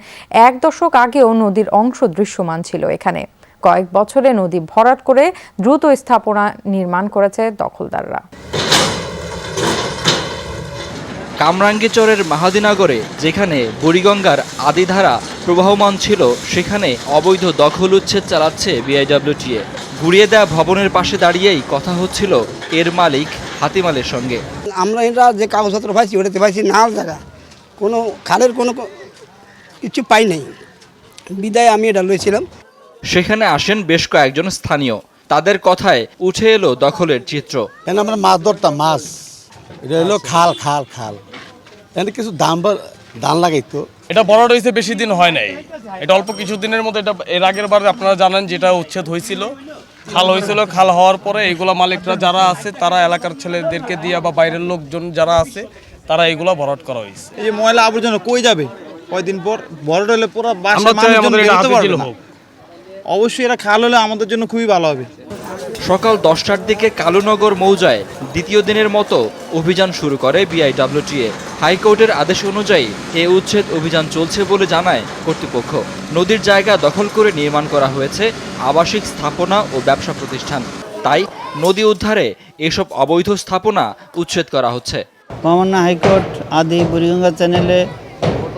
1 দশক আগেও নদীর অংশ দৃশ্যমান ছিল এখানে। কয়েক বছরে নদী ভরাট করে দ্রুত স্থাপনা নির্মাণ করেছে দখলদাররা। কামরাঙ্গীরচরের মাহাদিনগরে যেখানে বুড়িগঙ্গার আদিধারা প্রবাহমান ছিল, সেখানে অবৈধ দখল উচ্ছেদ চালাচ্ছে বিআইডব্লিউটিএ। ঘুরিয়ে দেওয়া ভবনের পাশে দাঁড়িয়েই কথা হচ্ছিল এর মালিক হাতিমালের সঙ্গে। আমরা এরা যে কাগজপত্র পাইছি ওটাতে পাইছি নাল জায়গা, কোনো খালের কোনো কিছু পাই নাই, বিদায় আমি এটা লইছিলাম। সেখানে আসেন বেশ কয়েকজন স্থানীয়। তাদের কথায় উঠে এলো দখলের চিত্র। কেন আমরা মাছ ধরতাম, মাছ এটা হলো খাল খাল খাল, এখানে কিছু দান লাগাইতো। এটা বড় হয়েছে, বেশি দিন হয় নাই, এটা অল্প কিছু দিনের মধ্যে। এটা এর আগের বার আপনারা জানেন যেটা উচ্ছেদ হয়েছিল, খাল হয়েছিল। খাল হওয়ার পরে এইগুলা মালিকরা যারা আছে তারা এলাকার ছেলেদেরকে দিয়ে বা বাইরের লোকজন যারা আছে তারা এইগুলা ভরাট করা হয়েছে। এই যে ময়লা আবর্জনা কই যাবে কয়দিন পর? ভরাট হলে পুরো বাসা মানুষজন বেরোতে পারবে না। অবশ্যই এরা খাল হলে আমাদের জন্য খুবই ভালো হবে। সকাল 10টার দিকে কালুনগর মৌজায় দ্বিতীয় দিনের মতো অভিযান শুরু করে বিআইডব্লিউটিএ। হাইকোর্টের আদেশ অনুযায়ী এ উচ্ছেদ অভিযান চলছে বলে জানায় কর্তৃপক্ষ। নদীর জায়গা দখল করে নির্মাণ করা হয়েছে আবাসিক স্থাপনা ও ব্যবসা প্রতিষ্ঠান। তাই নদী উদ্ধারে এসব অবৈধ স্থাপনা উচ্ছেদ করা হচ্ছে। মহামান্য হাইকোর্ট আদি বুড়িগঙ্গা চ্যানেলে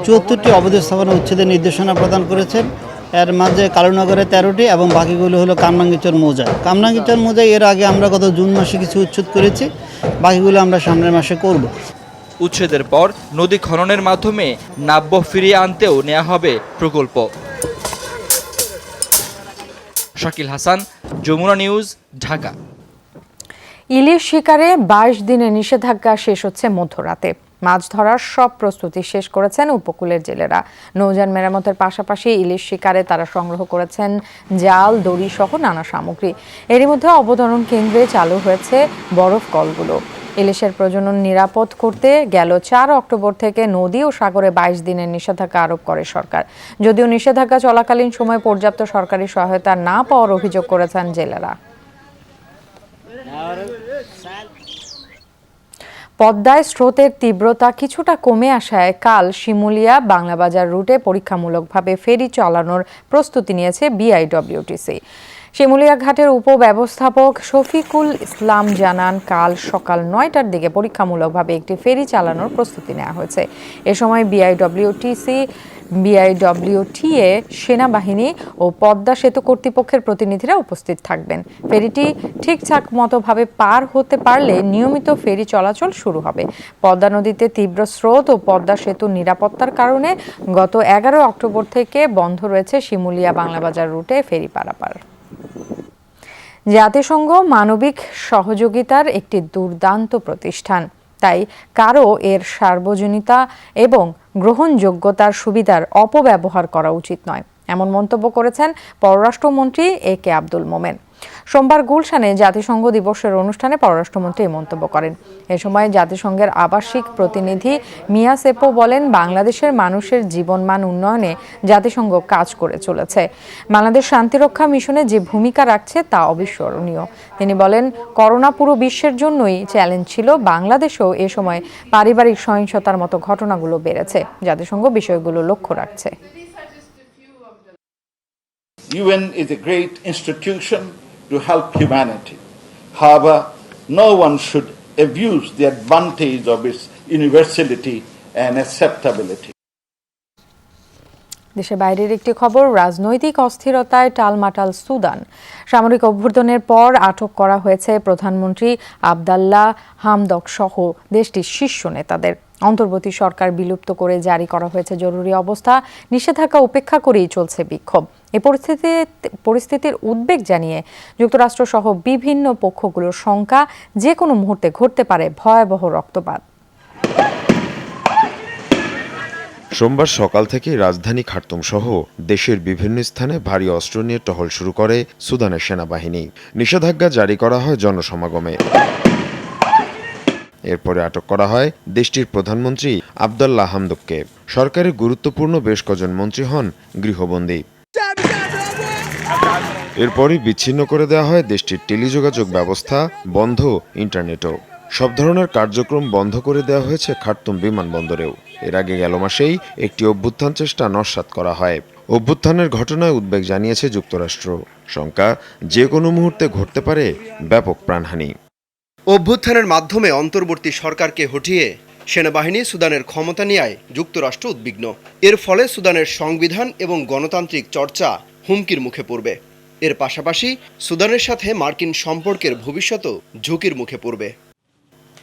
৭৪টি অবৈধ স্থাপনা উচ্ছেদের নির্দেশনা প্রদান করেছেন। এর মাঝে কালুনগরে 13টি এবং বাকিগুলো হলো কামরাঙ্গীরচর মৌজায়। কামরাঙ্গীরচর মৌজায় এর আগে আমরা গত জুন মাসে কিছু উচ্ছেদ করেছি, বাকিগুলো আমরা সামনের মাসে করব। উচ্ছেদের পর নদী খননের মাধ্যমে নাব্য ফিরিয়ে আনতেও নেওয়া হবে প্রকল্প। শাকিল হাসান, যমুনা নিউজ, ঢাকা। ইলিশ শিকারে 22 দিনের নিষেধাজ্ঞা শেষ হচ্ছে মধ্যরাতে। মাছ ধরার সব প্রস্তুতি শেষ করেছেন উপকূলের জেলেরা। নৌযান মেরামতের পাশাপাশি ইলিশ শিকারে তারা সংগ্রহ করেছেন জাল, দড়ি সহ নানা সামগ্রী। এরই মধ্যে অবতরণ কেন্দ্রে চালু হয়েছে বরফ কলগুলো। ইলিশের প্রজনন নিরাপদ করতে গেল 4 অক্টোবর থেকে নদী ও সাগরে 22 দিনের নিষেধাজ্ঞা আরোপ করে সরকার। যদিও নিষেধাজ্ঞা চলাকালীন সময়ে পর্যাপ্ত সরকারি সহায়তা না পাওয়ার অভিযোগ করেছেন জেলেরা। পদ্মায় স্রোতের তীব্রতা কিছুটা কমে আসায় কাল শিমুলিয়া বাংলাবাজার রুটে পরীক্ষামূলকভাবে ফেরি চালানোর প্রস্তুতি নিয়েছে বিআইডব্লিউটিসি। শিমুলিয়া ঘাটের উপব্যবস্থাপক শফিকুল ইসলাম জানান, কাল সকাল 9টার দিকে পরীক্ষামূলকভাবে একটি ফেরি চালানোর প্রস্তুতি নেওয়া হয়েছে। এ সময় বিআইডব্লিউটিএ, সেনাবাহিনী ও পদ্মা সেতু কর্তৃপক্ষের প্রতিনিধিরা উপস্থিত থাকবেন। ফেরিটি ঠিকঠাক মতোভাবে পার হতে পারলে নিয়মিত ফেরি চলাচল শুরু হবে। পদ্মা নদীতে তীব্র স্রোত ও পদ্মা সেতুর নিরাপত্তার কারণে গত 11 অক্টোবর থেকে বন্ধ রয়েছে শিমুলিয়া বাংলাবাজার রুটে ফেরি পারাপার। জাতিসংঘ মানবিক সহযোগিতার একটি দুর্দান্ত প্রতিষ্ঠান, তাই কারো এর সার্বজনীনতা এবং গ্রহণযোগ্যতার সুবিধার অপব্যবহার করা উচিত নয়, এমন মন্তব্য করেছেন পররাষ্ট্রমন্ত্রী AK আব্দুল মোমেন। সোমবার গুলশানে জাতিসংঘ দিবসের অনুষ্ঠানে পররাষ্ট্রমন্ত্রী এই মন্তব্য করেন। এ সময় জাতিসংঘের আবাসিক প্রতিনিধি মিয়া সেপো বলেন, বাংলাদেশের মানুষের জীবনমান উন্নয়নে জাতিসংঘ কাজ করে চলেছে। বাংলাদেশ শান্তিরক্ষা মিশনে যে ভূমিকা রাখছে তা অবিস্মরণীয়। তিনি বলেন, করোনা পুরো বিশ্বের জন্যই চ্যালেঞ্জ ছিল। বাংলাদেশেও এ সময় পারিবারিক সহিংসতার মতো ঘটনাগুলো বেড়েছে। জাতিসংঘ বিষয়গুলো লক্ষ্য রাখছে। UN is a great institution to help humanity. However, no one should abuse the advantage of its universality and acceptability. দেশের বাইরের একটি খবর, রাজনৈতিক অস্থিরতায় টালমাটাল সুদান। সামরিক অভ্যুত্থানের পর আটক করা হয়েছে প্রধানমন্ত্রী আবদাল্লাহ হামদক সহ দেশটির শীর্ষ নেতাদের। অন্তর্বর্তী সরকার বিলুপ্ত করে জারি করা হয়েছে জরুরি অবস্থা। নিষেধাজ্ঞা উপেক্ষা করেই চলছে বিক্ষোভ। এই পরিস্থিতির উদ্বেগ জানিয়ে যুক্তরাষ্ট্র সহ বিভিন্ন পক্ষগুলোর শঙ্কা, যে কোনো মুহূর্তে ঘটতে পারে ভয়াবহ রক্তপাত। সোমবার সকাল থেকে রাজধানী খার্তুম সহ দেশের বিভিন্ন স্থানে ভারী অস্ত্র নিয়ে টহল শুরু করে সুদানের সেনাবাহিনী। নিষেধাজ্ঞা জারি করা হয় জনসমাগমে। এরপরে আটক করা হয় দেশটির প্রধানমন্ত্রী আবদাল্লাহ হামদককে। সরকারের গুরুত্বপূর্ণ বেশ কজন মন্ত্রী হন গৃহবন্দী। এরপরই বিচ্ছিন্ন করে দেওয়া হয় দেশটির টেলিযোগাযোগ ব্যবস্থা, বন্ধ ইন্টারনেটও। সব ধরনের কার্যক্রম বন্ধ করে দেওয়া হয়েছে খার্তুম বিমানবন্দরেও। এর আগে গেল মাসেই একটি অভ্যুত্থান চেষ্টা নস্যাৎ করা হয়। অভ্যুত্থানের ঘটনায় উদ্বেগ জানিয়েছে যুক্তরাষ্ট্র। শঙ্কা, যে কোনো মুহূর্তে ঘটতে পারে ব্যাপক প্রাণহানি। অভ্যুত্থানের মাধ্যমে অন্তর্বর্তী সরকারকে হটিয়ে সেনাবাহিনী সুদানের ক্ষমতা নেয়ায় যুক্তরাষ্ট্র উদ্বিগ্ন। এর ফলে সুদানের সংবিধান এবং গণতান্ত্রিক চর্চা হুমকির মুখে পড়বে। এর পাশাপাশি সুদানের সাথে মার্কিন সম্পর্কের ভবিষ্যতও ঝুঁকির মুখে পড়বে।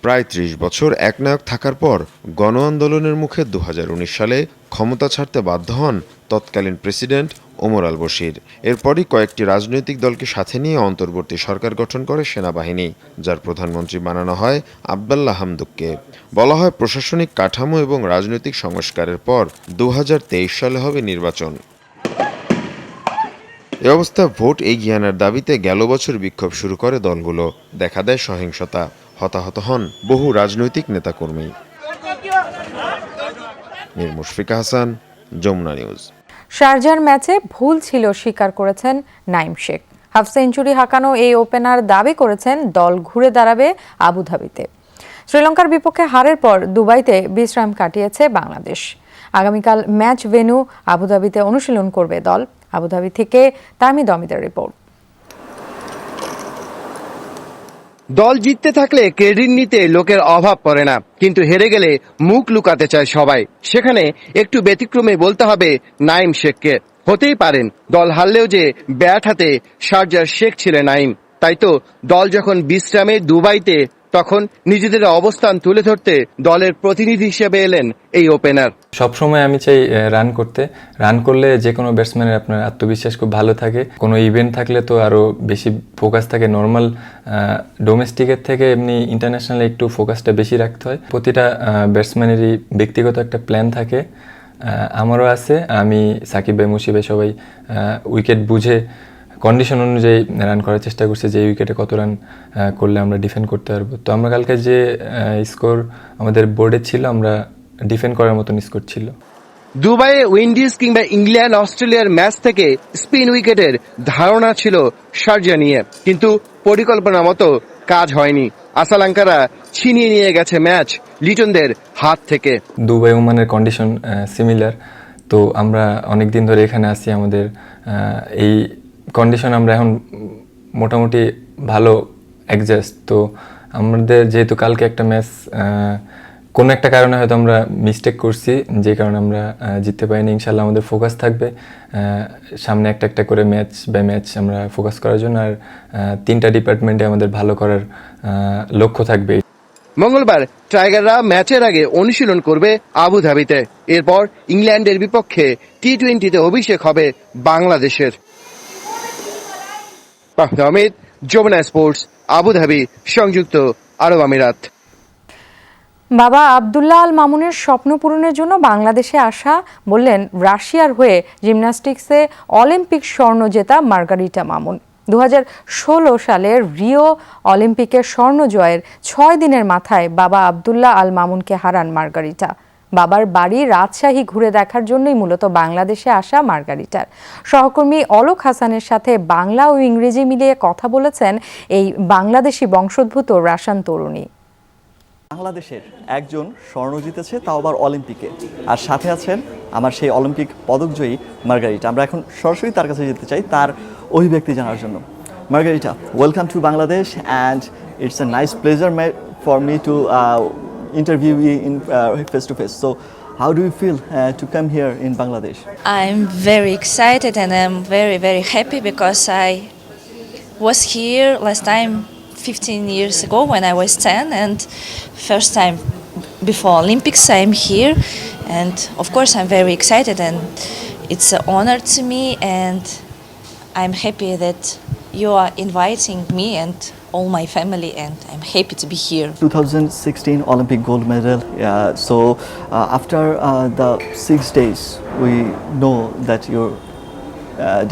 প্রায় ৩০ বছর একনায়ক থাকার পর গণ আন্দোলনের মুখে ২০১৯ সালে ক্ষমতা ছাড়তে বাধ্য হন তৎকালীন প্রেসিডেন্ট ওমর আল বশির। এরপরই কয়েকটি রাজনৈতিক দলকে সাথে নিয়ে অন্তর্বর্তী সরকার গঠন করে সেনাবাহিনী, যার প্রধানমন্ত্রী বানানো হয় আবদুল্লাহ হামদুককে। বলা হয় প্রশাসনিক কাঠামো এবং রাজনৈতিক সংস্কারের পর ২০২৩ সালে হবে নির্বাচন। এ অবস্থায় ভোট এগিয়ে আনার দাবিতে গেল বছর বিক্ষোভ শুরু করে দলগুলো। দেখা দেয় সহিংসতা, হতাহত হন বহু রাজনৈতিক নেতাকর্মী। মীর মুশফিকা হাসান, যমুনা নিউজ। শারজার ম্যাচে ভুল ছিল স্বীকার করেছেন নাইম শেখ। হাফ সেঞ্চুরি হাঁকানো এই ওপেনার দাবি করেছেন দল ঘুরে দাঁড়াবে আবুধাবিতে। শ্রীলঙ্কার বিপক্ষে হারের পর দুবাইতে বিশ্রাম কাটিয়েছে বাংলাদেশ। আগামীকাল ম্যাচ ভেন্যু আবুধাবিতে অনুশীলন করবে দল। আবুধাবি থেকে তামিদ অমিতের রিপোর্ট। দল জিততে থাকলে ক্রেডিট নিতে লোকের অভাব পড়ে না, কিন্তু হেরে গেলে মুখ লুকাতে চায় সবাই। সেখানে একটু ব্যতিক্রমে বলতে হবে নাইম শেখকে। হতেই পারেন দল হারলেও যে ব্যাট হাতে শারজার শেখ ছিলেন নাইম। তাই তো দল যখন বিশ্রামে দুবাইতে, তখন নিজেদের অবস্থান তুলে ধরতে দলের প্রতিনিধি হিসেবে এলেন এই ওপেনার। সবসময় আমি চাই রান করতে। রান করলে যে কোনো ব্যাটসম্যানের আপনার আত্মবিশ্বাস খুব ভালো থাকে। কোনো ইভেন্ট থাকলে তো আরও বেশি ফোকাস থাকে। নর্মাল ডোমেস্টিকের থেকে এমনি ইন্টারন্যাশনালে একটু ফোকাসটা বেশি রাখতে হয়। প্রতিটা ব্যাটসম্যানেরই ব্যক্তিগত একটা প্ল্যান থাকে, আমারও আছে। আমি সাকিব ভাই, মুশিব ভাই সবাই উইকেট বুঝে কন্ডিশন অনুযায়ী রান করার চেষ্টা করছে, যে উইকেটে কত রান করলে আমরা ডিফেন্ড করতে পারবো। তো আমরা কালকে যে স্কোর আমাদের বোর্ডে ছিল, আমরা ডিফেন্ড করার মতন স্কোর ছিল। দুবাইয়ে উইন্ডিজ কিংবা ইংল্যান্ড অস্ট্রেলিয়ার ম্যাচ থেকে স্পিন উইকেটের ধারণা ছিল শারজা নিয়ে, কিন্তু পরিকল্পনা মতো কাজ হয়নি। আসালাঙ্কারা ছিনিয়ে নিয়ে গেছে ম্যাচ লিটনদের হাত থেকে। দুবাই ওমানের কন্ডিশন সিমিলার, তো আমরা অনেক দিন ধরে এখানে আসি। আমাদের এই কন্ডিশন আমরা এখন মোটামুটি ভালো অ্যাডজাস্ট। তো আমাদের যেহেতু কালকে একটা ম্যাচ কোনো একটা কারণে হয়তো আমরা মিস্টেক করছি, যে কারণে আমরা জিততে পারিনি। ইনশাল্লাহ আমাদের ফোকাস থাকবে সামনে একটা একটা করে ম্যাচ বাই ম্যাচ আমরা ফোকাস করার জন্য। আর 3টা ডিপার্টমেন্টে আমাদের ভালো করার লক্ষ্য থাকবে। মঙ্গলবার টাইগাররা ম্যাচের আগে অনুশীলন করবে আবুধাবিতে। এরপর ইংল্যান্ডের বিপক্ষে টি-20তে অভিষেক হবে বাংলাদেশের। অমিত, যমুনা স্পোর্টস, আবুধাবি, সংযুক্ত আরব আমিরাত। বাবা আবদুল্লাহ আল মামুনের স্বপ্ন পূরণের জন্য বাংলাদেশে আসা বললেন রাশিয়ার হয়ে জিমন্যাস্টিক্সে অলিম্পিক স্বর্ণ জেতা মার্গারিটা মামুন। 2016 সালের রিও অলিম্পিকের স্বর্ণ জয়ের 6 দিনের মাথায় বাবা আবদুল্লাহ আল মামুনকে হারান মার্গারিটা। বাবার বাড়ি রাজশাহী ঘুরে দেখার জন্যই মূলত বাংলাদেশে আসা মার্গারিটার। সহকর্মী অলোক হাসানের সাথে বাংলা ও ইংরেজি মিলিয়ে কথা বলেছেন এই বাংলাদেশি বংশোদ্ভূত রাশান তরুণী। বাংলাদেশের একজন স্বর্ণ জিতেছে, তাও আবার অলিম্পিকে, আর সাথে আছেন আমার সেই অলিম্পিক পদকজয়ী মার্গারিটা। আমরা এখন সরাসরি তার কাছে যেতে চাই তার অভিব্যক্তি জানার জন্য। Margarita, welcome to Bangladesh, and it's a nice pleasure for me to interview you in face to face. So how do you feel to come here in Bangladesh? I'm very excited and I'm very, very happy because I was here last time 15 years ago when I was 10, and first time before Olympics I'm here, and of course I'm very excited and it's an honor to me, and I'm happy that you are inviting me and all my family, and I'm happy to be here. 2016 Olympic gold medal. So after the 6 days, we know that your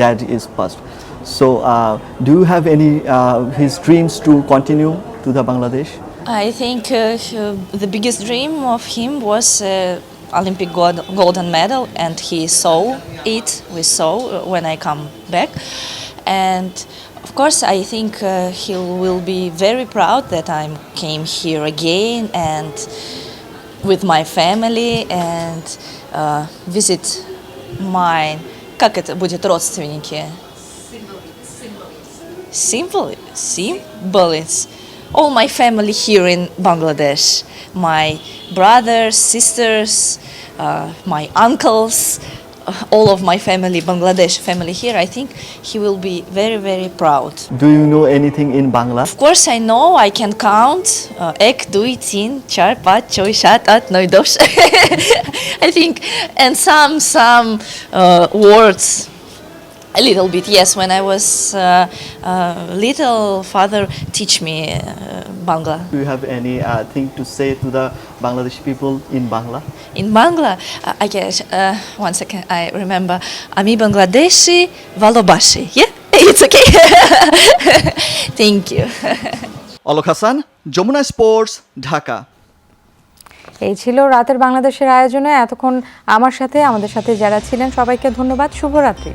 dad is passed. So do you have any his dreams to continue to the Bangladesh? I think the biggest dream of him was Olympic golden medal, and he saw it. We saw when I come back, and of course I think he will be very proud that I came here again, and with my family and visit my, как это будет, родственники? Simple. It's all my family here in Bangladesh. My brothers, sisters, my uncles, all of my family, Bangladesh family here. I think he will be very, very proud. Do you know anything in Bangla? Of course, I know. I can count. 1, 2, 3, 4, 5, 6, 7, 8, 9, 10. I think, and some words. A little bit, yes. When I was little, father teach me Bangla. Do you have any thing to say to the Bangladeshi people in Bangla? In Bangla, I guess, 1 second, I remember. Ami Bangladeshi Valobashi. Yeah, it's okay. Thank you. Alok Hasan, Jamuna sports, Dhaka. এই ছিল রাতের বাংলাদেশের আয়োজনে। এতক্ষণ আমাদের সাথে যারা ছিলেন সবাইকে ধন্যবাদ। শুভরাত্রি।